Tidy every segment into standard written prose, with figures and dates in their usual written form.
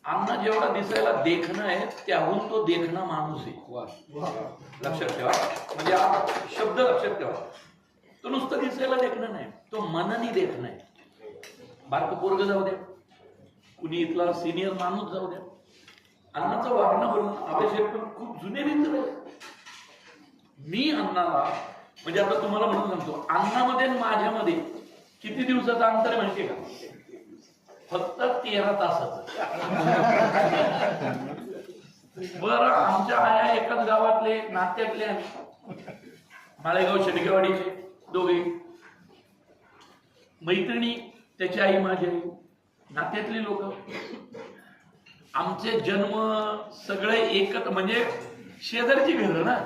अण्णा जेवढा दिसायला देखणं आहे त्याहून तो देखणा माणूस आहे. लक्षात ठेवा, म्हणजे हा शब्द लक्षात ठेवा. तो नुसतं दिसायला देखणं नाही, तो मनाने देखणं आहे. बारकं पोरग जाऊ द्या, कुणी इथला सिनियर माणूस जाऊ द्या, अण्णाचं वागणं बघून आपले पण खूप जुने मित्र आहे. मी अण्णाला म्हणजे आता तुम्हाला म्हणून सांगतो, अण्णामध्ये आणि माझ्यामध्ये किती दिवसाचं अंतर आहे माहितीये का? फक्त 13 तासाचं. बरं, आमच्या आया एकाच गावातले, नात्यातले, माळेगाव शेडगेवाडीचे दोघे मैत्रिणी, त्याची आई माझी आई, नात्यातली लोक, आमचे जन्म सगळे एकच, म्हणजे शेजारची घर ना.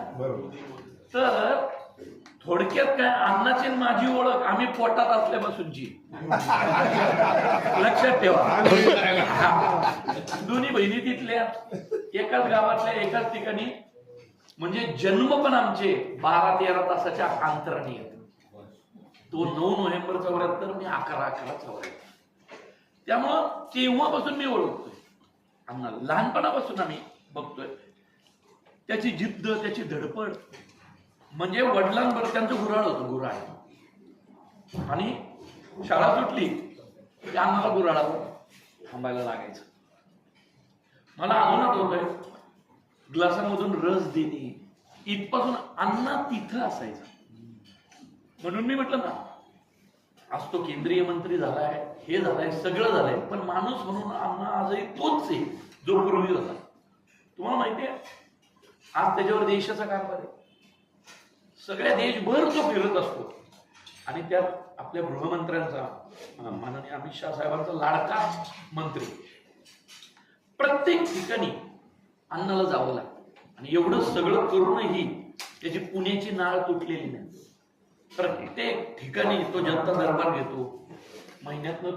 तर थोडक्यात काय, अण्णाची माझी ओळख आम्ही पोटात असल्यापासूनची. लक्षात ठेवा, दोन्ही बहिणी तिथल्या, एकाच गावातल्या, एकाच ठिकाणी, म्हणजे जन्म पण आमचे 12-13 तासाच्या अंतराने येतो. तो 9 नोव्हेंबर 74, मी 11-11 74. त्यामुळं तेव्हापासून मी ओळखतोय अण्णाला, लहानपणापासून आम्ही बघतोय त्याची जिद्द, त्याची धडपड. म्हणजे वडिलांबरोबर त्यांचं गुऱ्हाळ होतं, गुऱ्हाळ, आणि शाळा सुटली की अण्णाला गुऱ्हाळावर थांबायला लागायचं. मला अजून आठवतंय, ग्लासामधून रस देणे इथपासून अण्णा तिथं असायचा. म्हणून मी म्हटलं ना, आज तो केंद्रीय मंत्री झालाय, हे झालाय, सगळं झालंय, पण माणूस म्हणून अण्णा आजही तोच आहे जो पूर्वी होता. तुम्हाला माहितीये, आज त्याच्यावर देशाचा कारभार आहे. सगळ्या देशभर तो फिरत असतो, आणि त्यात आपल्या गृहमंत्र्यांचा, माननीय अमित शाह साहेबांचा लाडका मंत्री. प्रत्येक ठिकाणी अण्णाला जावं लागतं, आणि एवढं सगळं करूनही त्याची पुण्याची नाळ तुटलेली नाही. प्रत्येक ठिकाणी तो जनता दरबार घेतो, महिन्यातनं